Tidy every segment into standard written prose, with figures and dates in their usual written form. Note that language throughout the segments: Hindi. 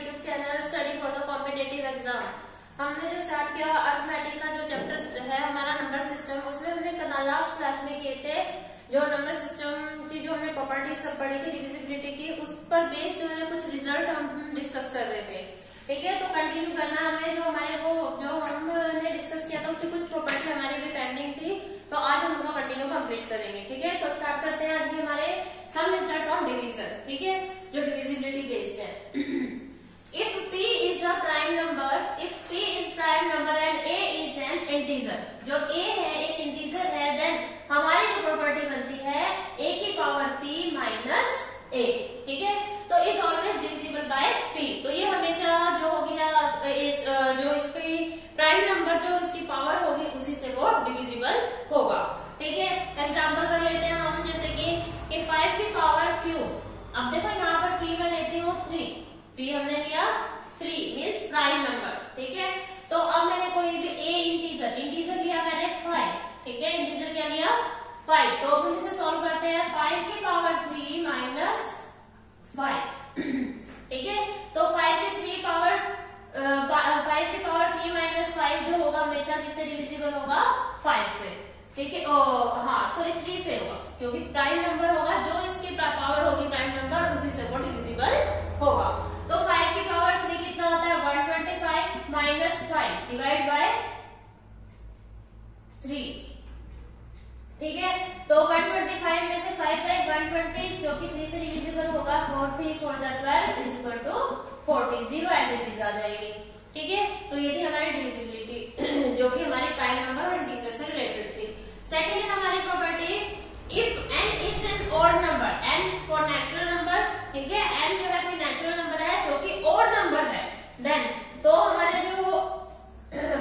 YouTube channel study for the competitive exam. हमने जो स्टार्ट किया अर्थमेटिक का जो चैप्टर है हमारा नंबर सिस्टम, उसमें हमने लास्ट क्लास में किए थे जो नंबर सिस्टम की जो हमने प्रॉपर्टीज सब पढ़ी थी डिविजिबिलिटी की, उस पर बेस्ड जो है कुछ रिजल्ट हम डिस्कस कर रहे थे। ठीक है, तो कंटिन्यू करना हमें जो हमारे वो जो हमने डिस्कस किया था उसकी कुछ प्रॉपर्टी हमारी भी पेंडिंग थी, तो आज हम उनको कंटिन्यू कंप्लीट करेंगे। ठीक है, तो स्टार्ट करते हैं आज भी हमारे सम रिजल्ट ऑन डिवीजन। ठीक है, जो डिविजिबिलिटी बेस्ड है। If p is a prime number, if p is prime number and a is an integer, जो a है एक इंटीजर है, देन हमारी जो प्रॉपर्टी बनती है a की पावर p माइनस a। ठीक है, तो is always divisible by p। तो ये हमेशा जो होगी जो इसकी प्राइम नंबर जो इसकी पावर होगी उसी से वो डिविजिबल होगा। ठीक है, एग्जाम्पल कर लेते हैं हम, जैसे कि 5 की पावर क्यूब। अब देखो यहाँ पर p में लेती हूँ 3, p हमने लिया 3 मीन्स प्राइम नंबर। ठीक है, तो अब मैंने कोई भी a इंटीजर लिया मैंने 5। ठीक है, इंटीजर क्या लिया 5, तो अब हम इसे सॉल्व करते हैं। 5 की पावर 3 माइनस 5। ठीक है, तो 5 की 3 पावर 3 माइनस 5 जो होगा हमेशा किससे डिविजिबल होगा 5 से। ठीक है, हाँ सॉरी 3 से होगा, क्योंकि प्राइम नंबर होगा जो इसकी पावर होगी प्राइम नंबर उसी से वो डिविजिबल होगा। तो 5 की पावर 3 कितना होता है 125 माइनस 5 डिवाइड बाय 3। ठीक है, तो 125 में से 5 गए 120 जो कि 3 से डिविजिबल होगा। 4 3 4 12 is equal to 40, 0 as it is आ जाएगी। ठीक है, तो ये थी हमारी डिविजिबिलिटी जो कि हमारी प्राइम नंबर और इंटीजर से रिलेटेड थी। सेकेंड है हमारी property if n is an odd number, n for natural number. ठीक है, n जो है कोई नेचुरल नंबर है जो कि ऑड नंबर है, देन तो हमारे जो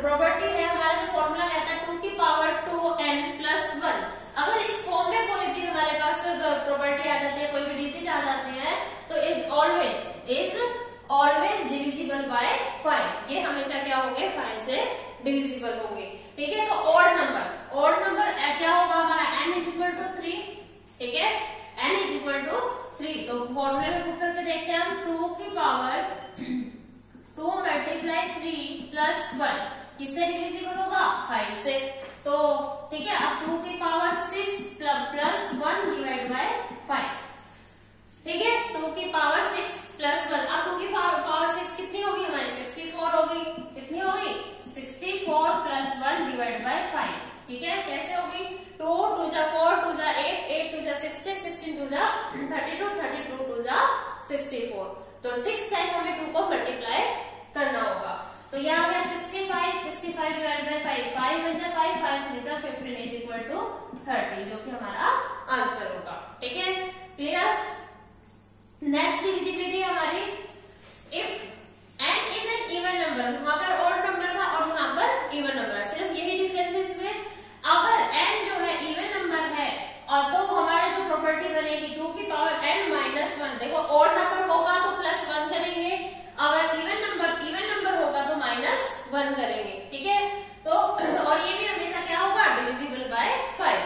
प्रॉपर्टी है हमारा जो फॉर्मूला कहता है 2 की पावर 2n प्लस 1। अगर इस फॉर्म में कोई भी हमारे पास प्रॉपर्टी आ जाती है, कोई भी डिजिट आ जाते हैं, तो इज ऑलवेज डिविजिबल बाय 5। ये हमेशा क्या होंगे 5 से डिविजिबल होंगे। ठीक है, तो ऑड नंबर क्या होगा हमारा n इज इक्वल टू 3। ठीक है, n इज इक्वल टू 3, तो फॉर्मूले में पुट करके देखते हैं हम। 2 की पावर 2 मल्टीप्लाई 3 प्लस 1 किससे डिविजिबल होगा 5 से। तो ठीक है, अब 2 की पावर 6 प्लस 1 डिवाइड बाय 5। ठीक है, 2 की पावर 6 प्लस 1, अब 2 की पावर 6 कितनी होगी हमारी 64 होगी। कितनी होगी 64 प्लस 1 डिवाइड बाय 5। ठीक है, कैसे होगी 2 2 जा 4 2 जा 8 8 2 जा 16 16 2 जा 32 32 2 जा 64। तो 6 टाइम हमें 2 को मल्टीप्लाई करना होगा। तो यहाँ आ गया 65 डिवाइड बाय 5, 5 बन जा 5 5 3 जा 15 इज इक्वल टू 30, जो कि हमारा आंसर होगा। ठीक है, क्लियर। नेक्स्ट डिविजिबिलिटी हमारी if n is an even number. वहां पर ऑड नंबर था और यहाँ पर इवन नंबर है, सिर्फ यही डिफरेंस है इसमें। अगर n जो है इवन नंबर है और तो हमारा जो प्रॉपर्टी बनेगी 2 की पावर n माइनस 1। देखो ऑड नंबर होगा तो प्लस 1 करेंगे, अगर इवन नंबर होगा तो माइनस 1 करेंगे। ठीक है, तो और ये भी हमेशा क्या होगा डिविजिबल बाय 5।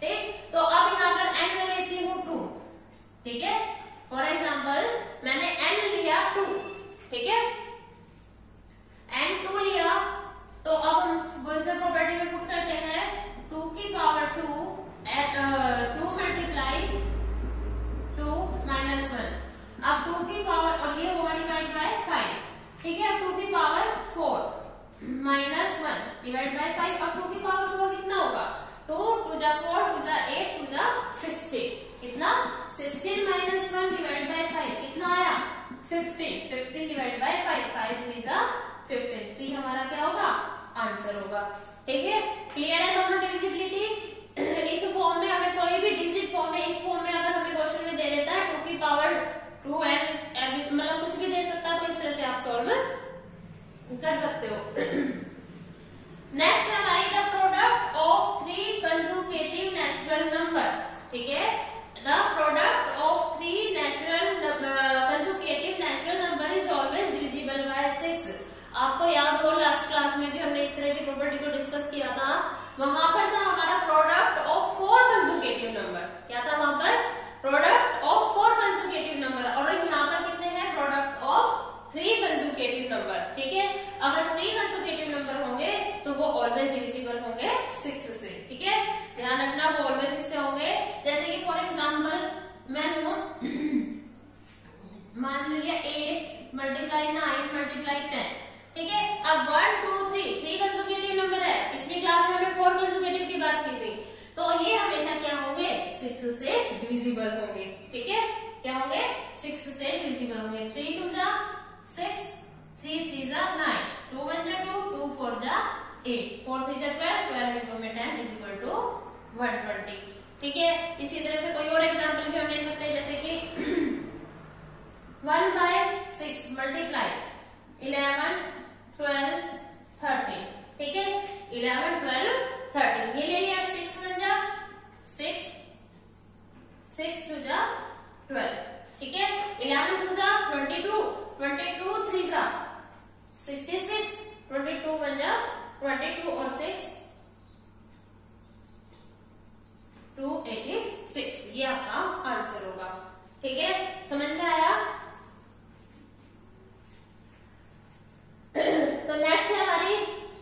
ठीक, तो अब यहाँ पर n में लेती हूँ 2। ठीक है, फॉर एग्जाम्पल मैंने n लिया 2। ठीक है, n 2 लिया, तो अब हम इसमें प्रॉपर्टी में पुट करते हैं 2 की पावर 2 मल्टीप्लाई 2 माइनस 1। अब 2 की पावर और ये होगा डिवाइड बाय 5। ठीक है, 2 की पावर 4 माइनस 1 डिवाइड बाय 5। अब 2 की पावर 4 कितना होगा 2 2 जा 4 2 जा 8 2 जा 16। कितना 16 माइनस 1 डिवाइड बाय 5 कितना आया 15 15 डिवाइड बाय 5 5 3 जा 15, 3 हमारा क्या होगा आंसर होगा। ठीक है, क्लियर है दोनों डिविजिबिलिटी। इस फॉर्म में हमें कोई भी डिजिट फॉर्म में, इस फॉर्म में अगर हमें क्वेश्चन में दे देता है 2 की पावर 2n मतलब कुछ भी दे सकता है, तो इस तरह से आप सॉल्व कर सकते हो। नेक्स्ट है हमारी the product of 3 consecutive natural number. ठीक है, the product of 3 consecutive natural number is always divisible by 6। आपको याद हो लास्ट क्लास में भी हमने इस तरह की प्रॉपर्टी को डिस्कस किया था। वहां पर था हमारा प्रोडक्ट ऑफ 4 कंसेक्यूटिव नंबर। क्या था वहां पर प्रोडक्ट ऑफ 4 कंसेक्यूटिव नंबर, और यहाँ पर कितने हैं प्रोडक्ट ऑफ 3 होंगे, ठीक है, क्या होंगे 6 से डिविजिबल होंगे। 3 2 जा 6, 3 3 जा 9, 2 1 जा 2, 2 4 जा 8, 4 3 जा 12, 12 इंटू में 10 इज इक्वल टू 120, ठीक है। इसी तरह से कोई और एग्जांपल भी हम ले सकते हैं, जैसे कि 1/6 मल्टीप्लाई 11 12 13, ठीक है, 11 12 13 ये ले लिया। 6 1 जा 6, 6 2 जा 12, ठीक है। 11 2 जा 22, 22 3 जा 66, 22 1 जा 22 और 6 286, ये आपका आंसर होगा, ठीक है। समझ में आया? तो नेक्स्ट है हमारी,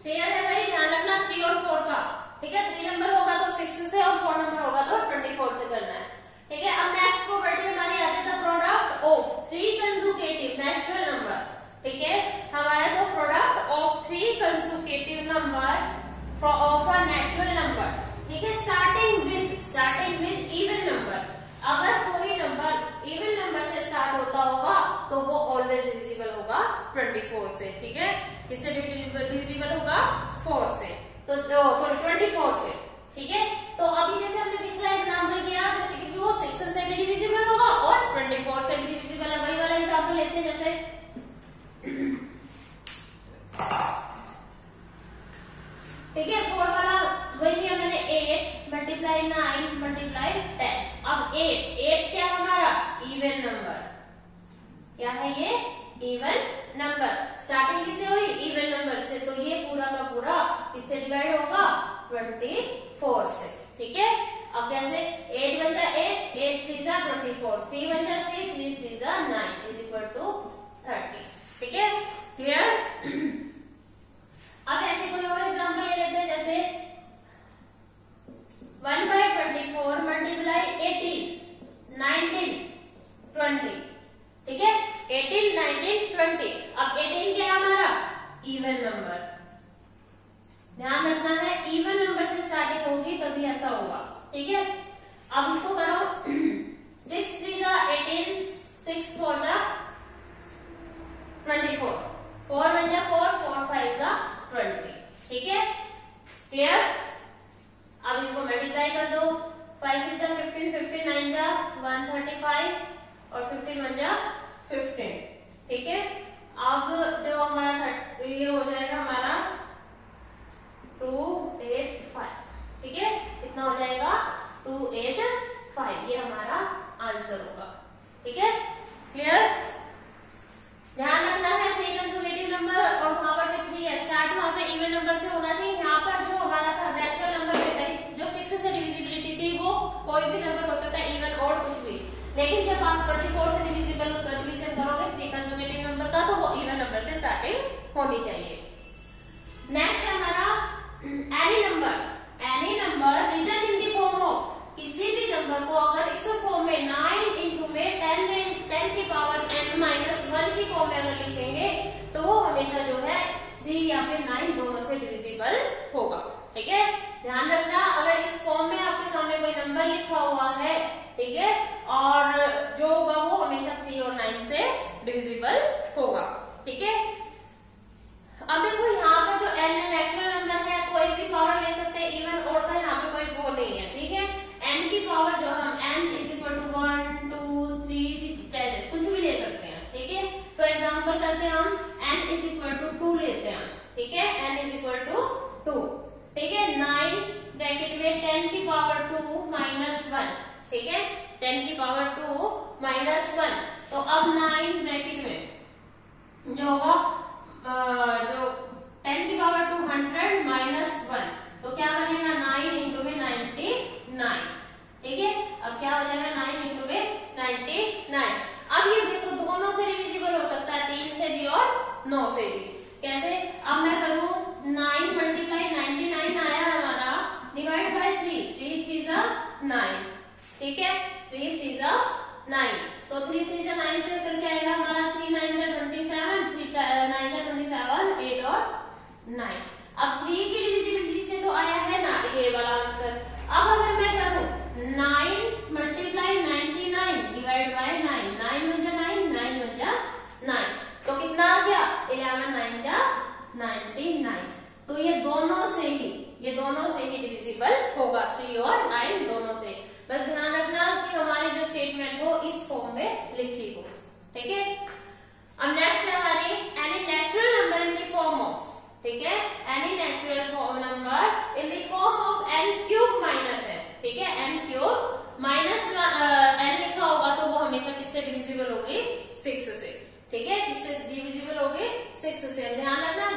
क्लियर है भाई? ध्यान रखना 3 और 4 का, ठीक है। 3 नंबर होगा तो 6 से और 4 नंबर होगा तो 24 से करना है, ठीक है। अब नेक्स्ट प्रॉपर्टी हमारी आती है product of 3 consecutive natural number, ठीक है। हमारा तो product of 3 consecutive number of a natural number, ठीक है, स्टार्टिंग विद इवन नंबर। अगर कोई नंबर इवन नंबर से स्टार्ट होता होगा तो वो ऑलवेज डिविजिबल होगा 24 से, ठीक है। किससे डिविजिबल होगा? 4 से, तो सॉरी 24 से, ठीक है। तो अभी जैसे हमने पिछला एग्जाम्पल किया, जैसे कि वो 6 से भी डिविजिबल होगा और 24 से भी डिविजिबल है, वही वाला एग्जाम्पल लेते हैं। जैसे ठीक है, 4 वाला वही लिया मैंने, 8 मल्टीप्लाई 9 मल्टीप्लाई 10। अब 8 क्या हमारा? इवन नंबर, क्या है ये? Even number. स्टार्टिंग किससे हुई? इवन नंबर से, तो ये पूरा का पूरा किससे डिवाइड होगा? 24 से, ठीक है। अब कैसे? 8 1 जा 8, 8 3 जा 24, 3 1 जा 3, 3 3 जा 9 इज इक्वल टू 30, ठीक है, क्लियर? अब ऐसे कोई और एग्जाम्पल ले लेते हैं, जैसे 1/24 मल्टीप्लाई 18 19 20, ठीक है, 18 19 20। अब 18 क्या है हमारा? Even number. ध्यान रखना है, इवन नंबर से स्टार्टिंग होगी तभी ऐसा होगा, ठीक है। अब इसको करो 6 3 जा 18, 6 4 जा 24, 4 1 जा 4, 4 5 जा 20, ठीक है, क्लियर? अब इसको मल्टीप्लाई कर दो, 5 3 जा 15, 15 9 जा 135 और 15 1 जा 15, ठीक है। अब जो हमारा ये हो जाएगा हमारा 285, ठीक है, कितना हो जाएगा? 285, ये हमारा आंसर होगा, ठीक है, क्लियर? ध्यान रखना है 3 कंसेक्यूटिव नंबर और वहां पर भी 3 है, स्टार्ट वहां पे इवन नंबर से होना चाहिए। यहाँ पर जो हमारा था नेचुरल नंबर में जो 6 से डिविजिबिलिटी थी वो कोई भी नंबर हो सकता है, इवन और कुछ भी, लेकिन जब आप 24 से डिविजन करोगे 3 कंसेक्यूटिव नंबर का तो वो इवन नंबर से स्टार्टिंग होनी चाहिए। नेक्स्ट है हमारा any number written in the form of, किसी भी नंबर को अगर इस फॉर्म में 9 इंटू में 10 की पावर n-1 की फॉर्म में अगर लिखेंगे तो वो हमेशा जो है 3 या फिर 9 दोनों से डिविजिबल होगा, ठीक है। ध्यान रखना, अगर इस फॉर्म में आपके सामने कोई नंबर लिखा हुआ है, ठीक है, और जो होगा वो हमेशा 3 और 9 से डिविजिबल होगा, ठीक है। अब देखो यहाँ पर जो n नेचुरल नंबर है, कोई भी पावर ले सकते हैं, इवन और का यहाँ पे कोई वो नहीं है, ठीक है। n की पावर जो हम n इज इक्वल टू 1 2 3 10 कुछ भी ले सकते हैं, ठीक है। तो एग्जांपल करते हैं हम, n इज इक्वल टू 2 लेते हैं, ठीक है, n इज इक्वल टू 2, ठीक है। 9 ब्रैकेट में 10 की पावर 2 माइनस 1, ठीक है, 10 की पावर 2 माइनस 1, तो अब 9 ब्रैकेट में जो होगा जो 10 की पावर 2 100 माइनस 1, तो क्या बनेगा? 9 इंटू में 99, ठीक है। अब क्या हो जाएगा? 9 इंटू में 99। अब ये देखो दोनों से डिविजिबल हो सकता है, 3 से भी और 9 से भी। कैसे? अब मैं करूं 9 मल्टीप्लाई 99 आया हमारा, डिवाइड बाय 3, 3 3 जा 9, ठीक है, 3 3 जा 9, तो 3 3 जा 9 से करके आएगा हमारा 3 9 जा 27, 3 9 जा 27, 8 और 9। अब 3 की डिविजिबिलिटी से तो आया है ना ये वाला आंसर। अब अगर मैं करूं 9 मल्टीप्लाई 99 6 से। ध्यान रखना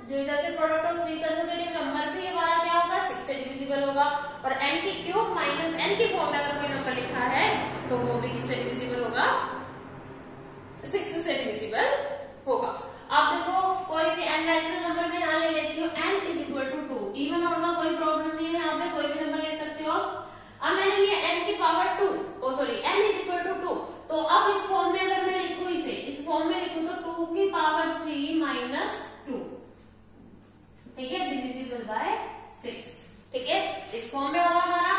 जो इधर से प्रोडक्ट ऑफ 3 कंसेक्यूटिव नंबर भी हमारा क्या होगा 6 से डिविजिबल होगा, और n की क्यूब माइनस n की फॉर्म में अगर कोई नंबर लिखा है तो वो भी किससे डिविजिबल होगा 6 से डिविजिबल होगा। अब देखो कोई भी n नेचुरल नंबर में यहाँ ले लेती हूँ n is equal to 2, even होगा कोई प्रॉब्लम नहीं है, यहाँ पे कोई भी नंबर ले सकते हो। अब मैंने लिया n की power 2, n is equal to 2, तो अब इस फॉर्म में अगर मैं लिखूं इसे इस फॉर्म में लिखूं तो 2 की पावर 3 माइनस 2, ठीक है, डिविजिबल बाय 6, ठीक है, इस फॉर्म में होगा हमारा।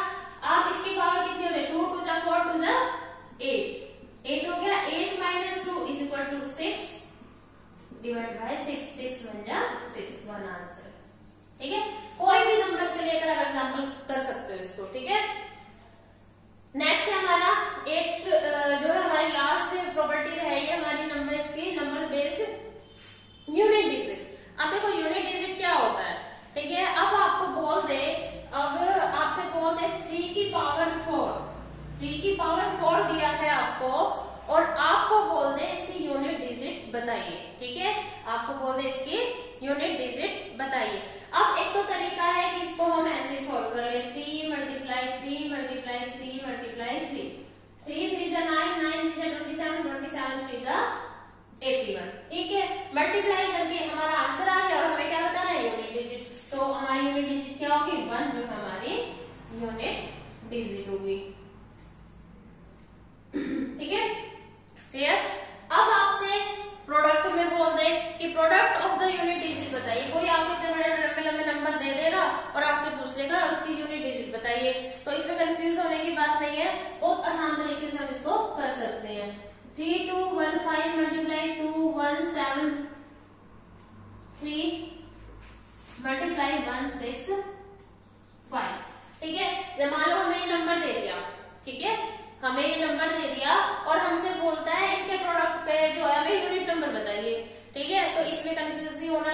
अब इसकी पावर कितनी हो गई 2 2 जा 4 2 जा 8 हो गया, 8 minus 2 is equal to 6 divide by 6, 6 बन जा 6, वन आंसर, ठीक है। कोई भी नंबर से लेकर आप एग्जाम्पल कर सकते हो इसको, ठीक है। नेक्स्ट है हमारा 8 जो है हमारी लास्ट प्रॉपर्टी रहेगी हमारी नंबर्स की, नंबर बेस्ड यूनिट डिजिट। अब देखो यूनिट डिजिट क्या होता है, ठीक है। अब आपको बोल दे, अब आपसे बोल दे 3 की पावर 4, 3 की पावर 4 दिया है आपको, और आपको बोल दे इसकी यूनिट डिजिट बताइए, ठीक है, आपको बोल दे इसकी यूनिट डिजिट बताइए। अब एक तो तरीका है कि इसको हम ऐसे सॉल्व कर ले, 3 मल्टीप्लाई 3 मल्टीप्लाई 3 मल्टीप्लाई 3, 3 3 जा 9, 9 3 जा 27, 27 3 जा 81, ठीक है। मल्टीप्लाई करके हमारा आंसर आ गया, और हमें क्या बताना है यूनिट डिजिट, तो हमारी यूनिट डिजिट क्या होगी 1, जो हमारी यूनिट डिजिट होगी, ठीक है, क्लियर। अब आपसे प्रोडक्ट में बोल दे कि product of the unit digit बताइए, कोई आपको इतने बड़े लंबे लंबे नंबर दे देगा और आपसे पूछ लेगा उसकी यूनिट डिजिट बताइए, तो इसमें कंफ्यूज होने की बात नहीं है, बहुत आसान तरीके से हम इसको कर सकते हैं। 3 2 1 5 मल्टीप्लाई 2 1 7 3 मल्टीप्लाई 1 6 5, ठीक है। जब मान लो हमें ये नंबर दे दिया, ठीक है, हमें ये नंबर दे दिया और हमसे बोलता है इनके प्रोडक्ट पे जो है हमें यूनिट नंबर बताइए, ठीक है। तो इसमें कंफ्यूज नहीं होना,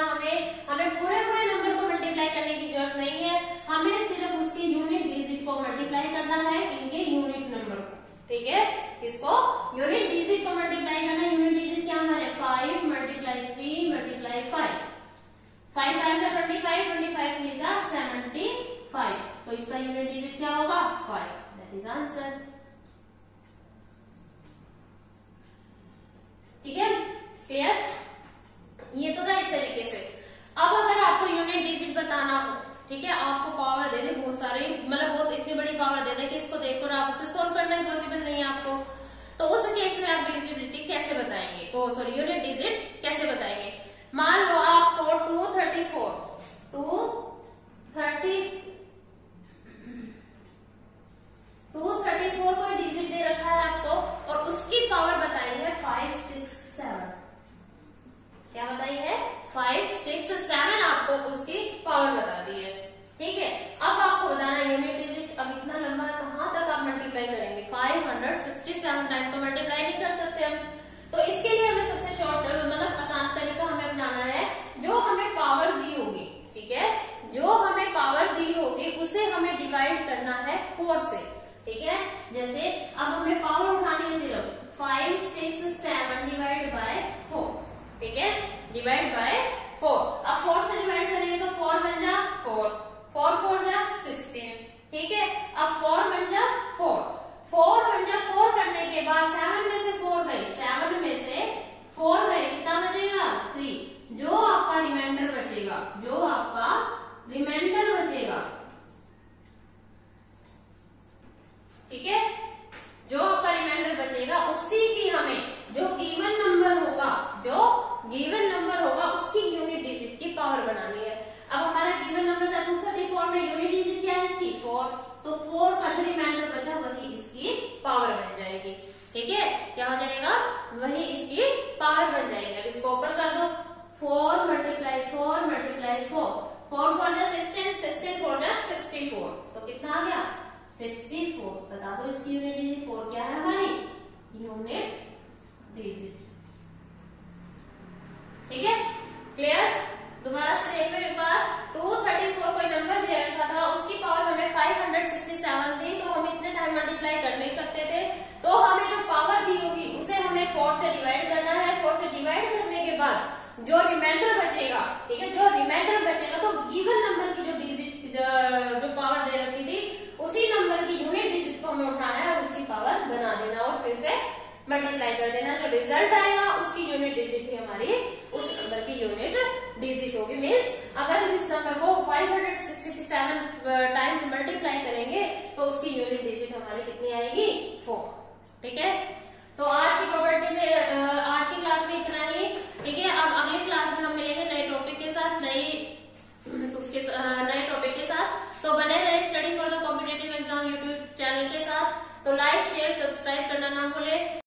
हमें पूरे नंबर को मल्टीप्लाई करने की जरूरत नहीं है, हमें सिर्फ उसकी यूनिट डिजिट को मल्टीप्लाई करना है इनके यूनिट नंबर को, ठीक है। इसको यूनिट डिजिट को मल्टीप्लाई करना है, यूनिट डिजिट क्या हमारे 5 मल्टीप्लाई 3 मल्टीप्लाई 5, 5 5 जा 25, 25 3 जा 75, तो इसका यूनिट डिजिट क्या होगा 5, दैट इज आंसर, ठीक है, क्लियर। ये तो था इस तरीके से। अब अगर आपको यूनिट डिजिट बताना हो, ठीक है, आपको पावर दे दे बहुत सारे, मतलब बहुत इतनी बड़ी पावर दे दे कि इसको देखकर आप उसे सोल्व करना पॉसिबल नहीं है आपको, तो उस केस में आप डिजिबिलिटी कैसे बताएंगे, सॉरी यूनिट डिजिट कैसे बताएंगे। मान लो आपको 234 कोई डिजिट दे रखा है आपको, और उसकी पावर बताई है 5 6 7, क्या बताई है 5 6 7, आपको उसकी पावर बता दी है, ठीक है। अब आपको बताना यूनिट डिजिट, अब इतना लंबा कहां तक आप मल्टीप्लाई करेंगे, 567 टाइम तो मल्टीप्लाई नहीं कर सकते हम, तो इसके लिए हमें सबसे शॉर्ट मतलब आसान तरीका हमें अपनाना है, जो हमें पावर दी होगी, ठीक है, जो हमें पावर दी होगी उसे हमें डिवाइड करना है 4 से, ठीक है। जैसे अब हमें पावर उठानी है सिर्फ 5 6 7 डिवाइड बाय 4, ठीक है, डिवाइड बाय 4। अब 4 से डिवाइड करेंगे तो 4 बन जा 4 4 4 जा 16, ठीक है। अब 4 बन जा 4 बन जा 4 करने के बाद 7 में से 4 गई, 7 में से 4 गए, कितना बचेगा 3, जो आपका रिमाइंडर बचेगा, ठीक है, जो आपका रिमाइंडर बचेगा उसी की हमें जो गिवन नंबर होगा उसकी यूनिट डिजिट की पावर बनानी है। अब हमारा गिवन नंबर था 234 में यूनिट डिजिट क्या है इसकी 4, तो 4 का जो रिमाइंडर बचा वही इसकी पावर बन जाएगी, ठीक है, क्या हो जाएगा वही इसकी पावर बन जाएगी। अब इसको ऊपर कर दो, 4 मल्टीप्लाई 4 मल्टीप्लाई 4, 4 4 जा 16, 16 4 जा 64, तो कितना आ गया 64। बता दो इसकी यूनिट डिजिट 4 क्या है हमारी यूनिट डिजिट, ठीक है, क्लियर। दोबारा से देख लो एक बार, 234 कोई नंबर दे रखा था, उसकी पावर हमें 567 थी, तो हम इतने टाइम मल्टीप्लाई कर नहीं सकते थे, तो हमें जो पावर दी होगी उसे हमें 4 से डिवाइड करना है। 4 से डिवाइड करने के बाद जो रिमाइंडर रिजल्ट आएगा उसकी यूनिट डिजिट ही हमारी उस नंबर की यूनिट डिजिट होगी। मीन्स अगर हम इस नंबर को 567 टाइम्स मल्टीप्लाई करेंगे तो उसकी यूनिट डिजिट हमारी कितनी आएगी 4। ठीक है, तो आज की प्रॉपर्टी में